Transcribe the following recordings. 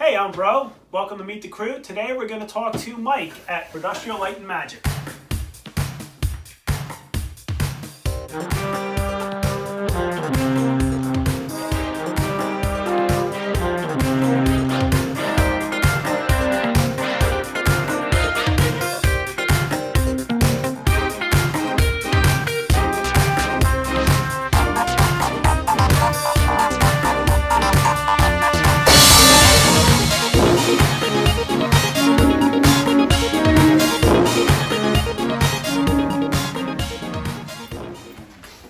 Hey, I'm Bro. Welcome to Meet the Crew. Today we're going to talk to Mike at Brodustrial Light Magic.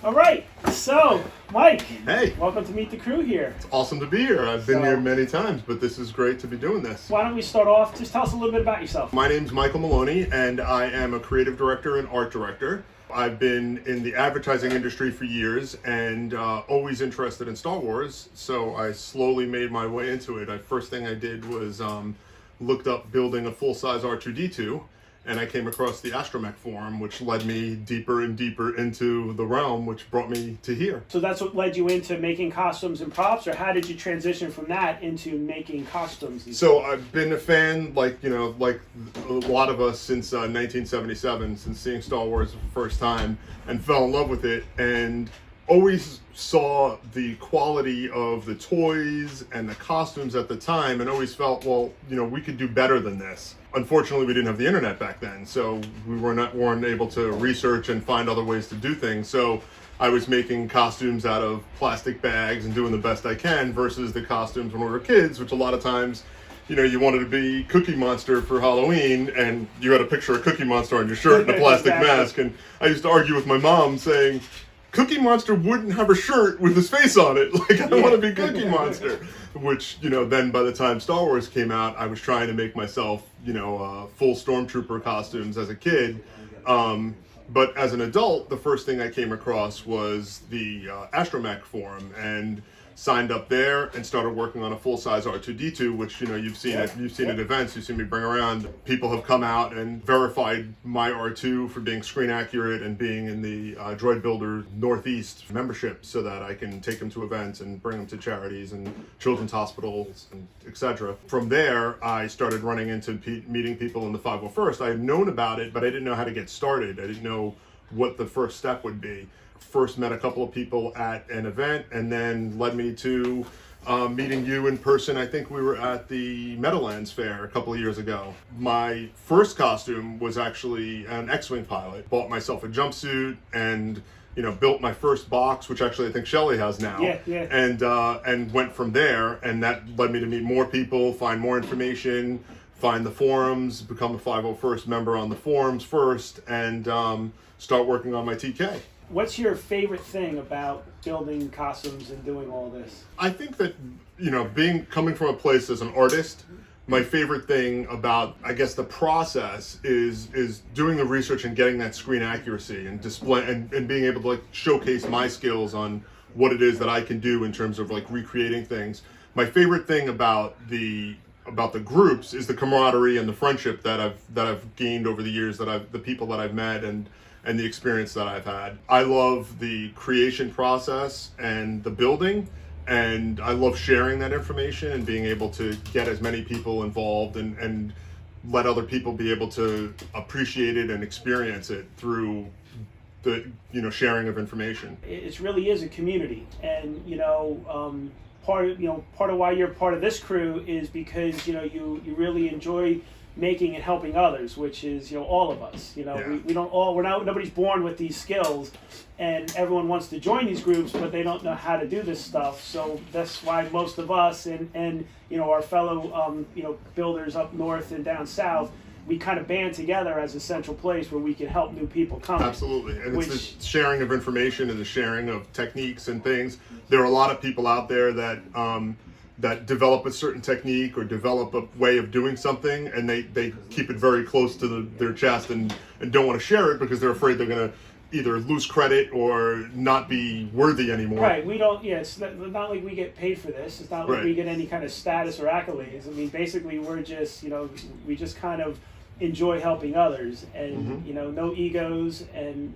All right, so Mike, Hey, welcome to Meet the Crew here. it's awesome to be here. I've been here many times, but this is great to be doing this. Why don't we start off, just tell us a little bit about yourself. My name's Michael Maloney, and I am a creative director and art director. I've been in the advertising industry for years and always interested in Star Wars, so I slowly made my way into it. First thing I did was looked up building a full-size R2-D2, and I came across the Astromech forum, which led me deeper and deeper into the realm, which brought me to here. So that's what led you into making costumes and props, or how did you transition from that into making costumes? So I've been a fan, like a lot of us, since 1977, since seeing Star Wars for the first time, and fell in love with it, and always saw the quality of the toys and the costumes at the time, and always felt, well, we could do better than this. Unfortunately, we didn't have the internet back then, so we weren't able to research and find other ways to do things. So I was making costumes out of plastic bags and doing the best I can, versus the costumes when we were kids, which a lot of times, you wanted to be Cookie Monster for Halloween, and you had a picture of Cookie Monster on your shirt and a plastic mask. And I used to argue with my mom, saying, Cookie Monster wouldn't have a shirt with his face on it. Like, I don't want to be Cookie Monster. Which, then by the time Star Wars came out, I was trying to make myself, full Stormtrooper costumes as a kid. But as an adult, the first thing I came across was the Astromech forum, and signed up there and started working on a full-size R2-D2, which you've seen at events. You've seen me bring around. People have come out and verified my R2 for being screen accurate and being in the Droid Builder Northeast membership, so that I can take them to events and bring them to charities and children's hospitals and etc. From there, I started running into meeting people in the 501st. I had known about it, but I didn't know how to get started. I didn't know what the first step would be. First met a couple of people at an event, and then led me to meeting you in person. I think we were at the Meadowlands Fair a couple of years ago. My first costume was actually an X-Wing pilot. Bought myself a jumpsuit and built my first box, which actually I think Shelley has now. Yeah. And went from there, and that led me to meet more people, find more information, find the forums, become a 501st member on the forums first, and start working on my TK. What's your favorite thing about building costumes and doing all this? I think that, coming from a place as an artist, my favorite thing about, I guess, the process is doing the research and getting that screen accuracy and display and being able to showcase my skills on what it is that I can do in terms of recreating things. My favorite thing about the groups is the camaraderie and the friendship that I've gained over the years, the people that I've met and the experience that I've had. I love the creation process and the building, and I love sharing that information and being able to get as many people involved and let other people be able to appreciate it and experience it through the sharing of information. It really is a community, and part of why you're part of this crew is because you really enjoy making and helping others, which is all of us. Nobody's born with these skills, and everyone wants to join these groups, but they don't know how to do this stuff. So that's why most of us and our fellow builders up north and down south, we kind of band together as a central place where we can help new people come. Absolutely, and it's the sharing of information and the sharing of techniques and things. There are a lot of people out there that develop a certain technique or develop a way of doing something, and they keep it very close to their chest and don't want to share it because they're afraid they're going to either lose credit or not be worthy anymore. Right, we don't, it's not like we get paid for this. It's not like we get any kind of status or accolades. I mean, basically we're just, we just kind of enjoy helping others, and no egos, and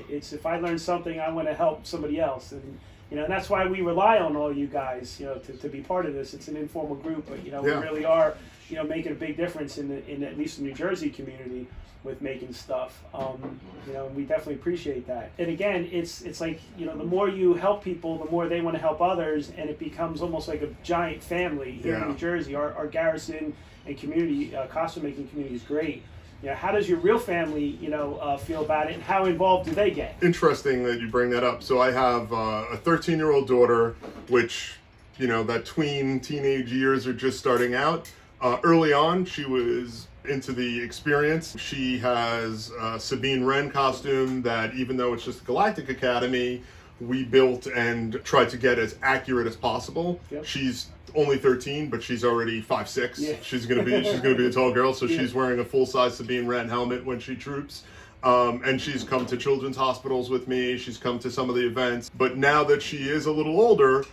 it's, if I learn something, I want to help somebody else, and You know, and that's why we rely on all you guys, you know, to be part of this. It's an informal group, but you know, we really are, you know, making a big difference in at least the New Jersey community with making stuff. You know, and we definitely appreciate that. And again, it's like, you know, the more you help people, the more they want to help others, and it becomes almost like a giant family here in New Jersey. Our garrison and community, costume making community is great. You know, how does your real family, you know, feel about it, and how involved do they get? Interesting that you bring that up. So I have a 13-year-old daughter, which, you know, that teenage years are just starting out. Early on, she was into the experience. She has a Sabine Wren costume that, even though it's just the Galactic Academy, we built and tried to get as accurate as possible. She's only 13, but she's already 5'6". She's gonna be a tall girl, so she's wearing a full-size Sabine Wren helmet when she troops. And she's come to children's hospitals with me. She's come to some of the events. But now that she is a little older,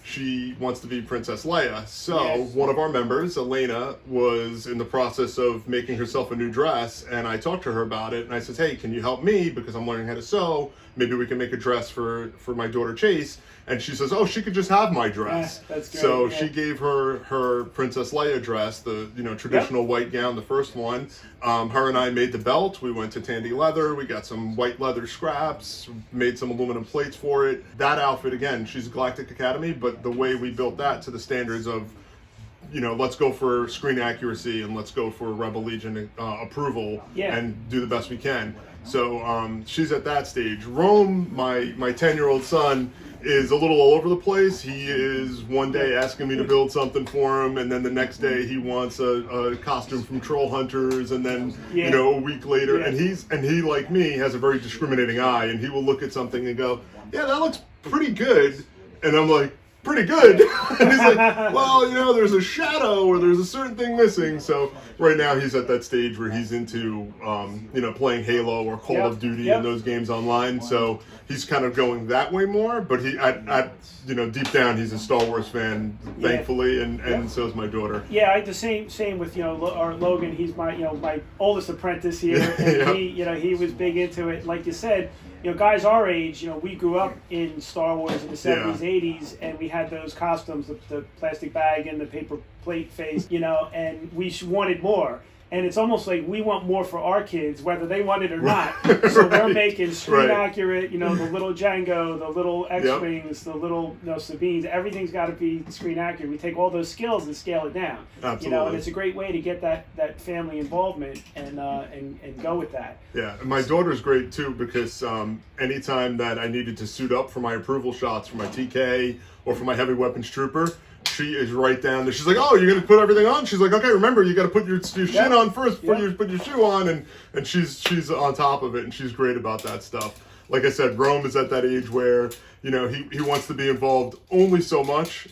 she wants to be Princess Leia. So one of our members, Elena, was in the process of making herself a new dress, and I talked to her about it, and I said, hey, can you help me, because I'm learning how to sew, maybe we can make a dress for my daughter Chase. And she says, oh, she could just have my dress. That's great. So she gave her Princess Leia dress, the traditional white gown, the first one. Her and I made the belt. We went to Tandy Leather. We got some white leather scraps, made some aluminum plates for it. That outfit, again, she's a Galactic Academy, but the way we built that to the standards of, you know, let's go for screen accuracy and let's go for Rebel Legion approval and do the best we can. So she's at that stage. Rome, my 10-year-old son, is a little all over the place. He is one day asking me to build something for him, and then the next day he wants a costume from Troll Hunters, and then you know, a week later, and he like me has a very discriminating eye, and he will look at something and go, yeah, that looks pretty good, and I'm like, pretty good. And he's like, well, you know, there's a shadow or there's a certain thing missing. So right now he's at that stage where he's into, you know, playing Halo or Call of Duty and those games online. So he's kind of going that way more. But he, you know, deep down, he's a Star Wars fan, thankfully, and so is my daughter. Yeah, I the same with, you know, our Logan. He's my, you know, my oldest apprentice here, and he, you know, he was big into it. Like you said, you know, guys our age, you know, we grew up in Star Wars in the 70s, 80s, and we had those costumes, the plastic bag and the paper plate face, you know, and we wanted more. And it's almost like we want more for our kids, whether they want it or not. So we're making screen accurate, you know, the little Django, the little X-Wings, the little, you know, Sabines, everything's got to be screen accurate. We take all those skills and scale it down. Absolutely. You know, and it's a great way to get that family involvement and go with that. Yeah, and my daughter's great too, because anytime that I needed to suit up for my approval shots for my TK or for my heavy weapons trooper, she is right down there. She's like, oh, you're going to put everything on? She's like, okay, remember, you got to put your shin on first before you put your shoe on. And she's on top of it, and she's great about that stuff. Like I said, Rome is at that age where, you know, he wants to be involved only so much,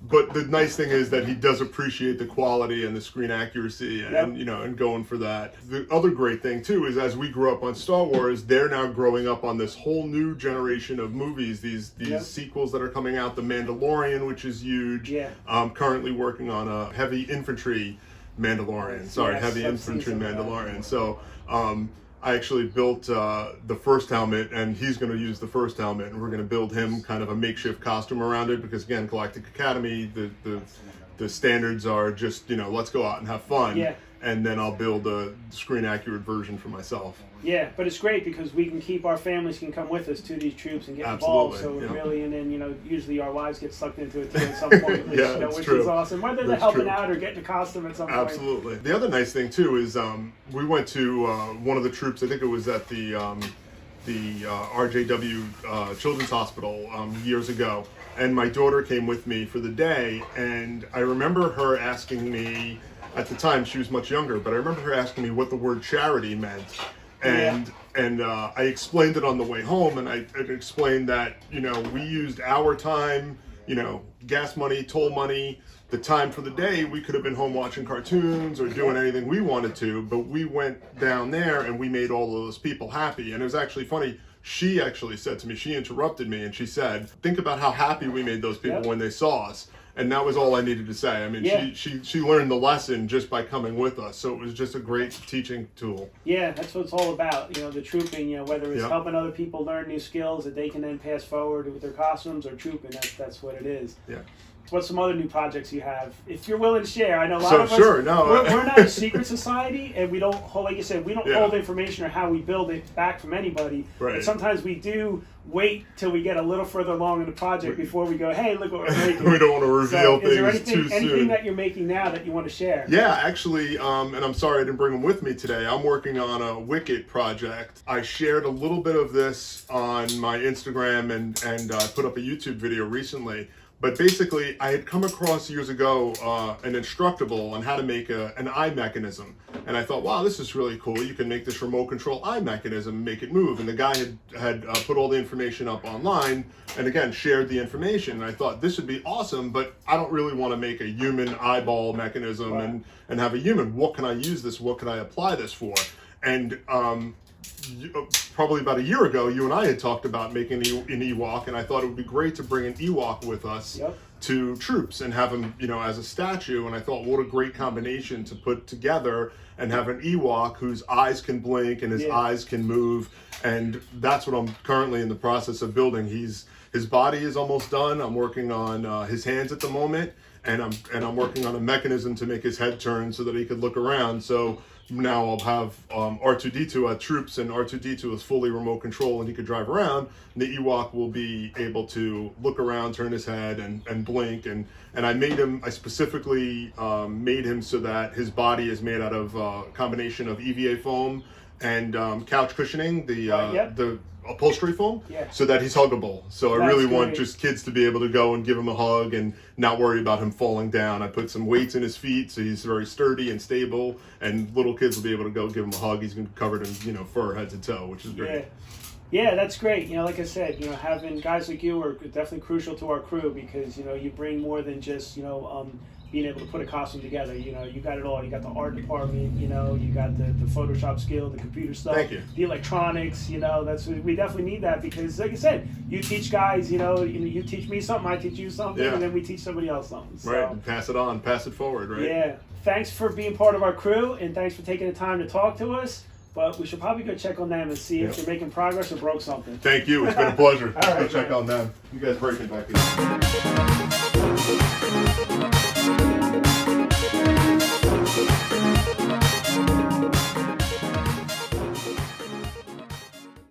but the nice thing is that he does appreciate the quality and the screen accuracy and you know, and going for that. The other great thing too is, as we grew up on Star Wars, they're now growing up on this whole new generation of movies, these sequels that are coming out, The Mandalorian, which is huge. I'm currently working on a heavy infantry Mandalorian. Heavy infantry Mandalorian. So I actually built the first helmet, and he's going to use the first helmet, and we're going to build him kind of a makeshift costume around it, because again, Galactic Academy, the standards are just, you know, let's go out and have fun. And then I'll build a screen accurate version for myself. Yeah, but it's great because we can keep our families can come with us to these troops and get involved. So really, and then, you know, usually our wives get sucked into it too at some point, which, you know, which is awesome. Whether they're helping out or getting a costume at some point. Absolutely. The other nice thing too is we went to one of the troops. I think it was at the RJW Children's Hospital years ago, and my daughter came with me for the day, and I remember her asking me. At the time, she was much younger, but I remember her asking me what the word charity meant. And I explained it on the way home, and I explained that, you know, we used our time, you know, gas money, toll money, the time for the day. We could have been home watching cartoons or doing anything we wanted to, but we went down there and we made all of those people happy. And it was actually funny. She actually said to me, she interrupted me, and she said, think about how happy we made those people when they saw us. and that was all I needed to say. I mean, Yeah. she learned the lesson just by coming with us, so it was just a great teaching tool. Yeah, that's what it's all about. You know, the trooping. You know, whether it's Yep. helping other people learn new skills that they can then pass forward with their costumes, or trooping. That's what it is. Yeah. What's some other new projects you have? If you're willing to share, I know a lot So, of us. sure, no. We're not a secret society, and we don't hold, like you said, we don't Yeah. hold information or how we build it back from anybody. Right. But sometimes we do wait till we get a little further along in the project before we go, hey, look what we're making. We don't want to reveal So, is there things too anything soon. that you're making now that you want to share? Yeah, actually, and I'm sorry I didn't bring them with me today. I'm working on a Wicket project. I shared a little bit of this on my Instagram and put up a YouTube video recently. But basically, I had come across years ago an Instructable on how to make an eye mechanism. And I thought, wow, this is really cool. You can make this remote control eye mechanism and make it move. And the guy had put all the information up online and, again, shared the information. And I thought, this would be awesome, but I don't really want to make a human eyeball mechanism Right. and have a human. What can I use this? What can I apply this for? And probably about a year ago, you and I had talked about making an Ewok, and I thought it would be great to bring an Ewok with us Yep. to troops and have him, as a statue. And I thought, what a great combination to put together and have an Ewok whose eyes can blink and his Yeah. eyes can move. And that's what I'm currently in the process of building. His body is almost done. I'm working on his hands at the moment, and I'm working on a mechanism to make his head turn so that he could look around. So now I'll have R2-D2 at troops, and R2-D2 is fully remote control, and he could drive around. And the Ewok will be able to look around, turn his head, and blink. And I specifically made him so that his body is made out of a combination of EVA foam and couch cushioning, Yep. the upholstery foam, Yeah. so that he's huggable. So I That's really want great. just kids to be able to go and give him a hug and not worry about him falling down. I put some weights in his feet so he's very sturdy and stable, and little kids will be able to go give him a hug. He's going to be covered in fur head to toe, which is great. Yeah, that's great. Like I said, having guys like you are definitely crucial to our crew because, you bring more than just, being able to put a costume together. You got it all. You got the art department, you got the Photoshop skill, the computer stuff, Thank you. the electronics, we definitely need that because, like I said, you teach guys, you teach me something, I teach you something, Yeah. and then we teach somebody else something. So, Right, and pass it on, pass it forward, right? yeah. Thanks for being part of our crew, and thanks for taking the time to talk to us. But we should probably go check on them and see if they're making progress or broke something. Thank you. It's been a pleasure. All right, Go check man. on them. You guys breaking back here.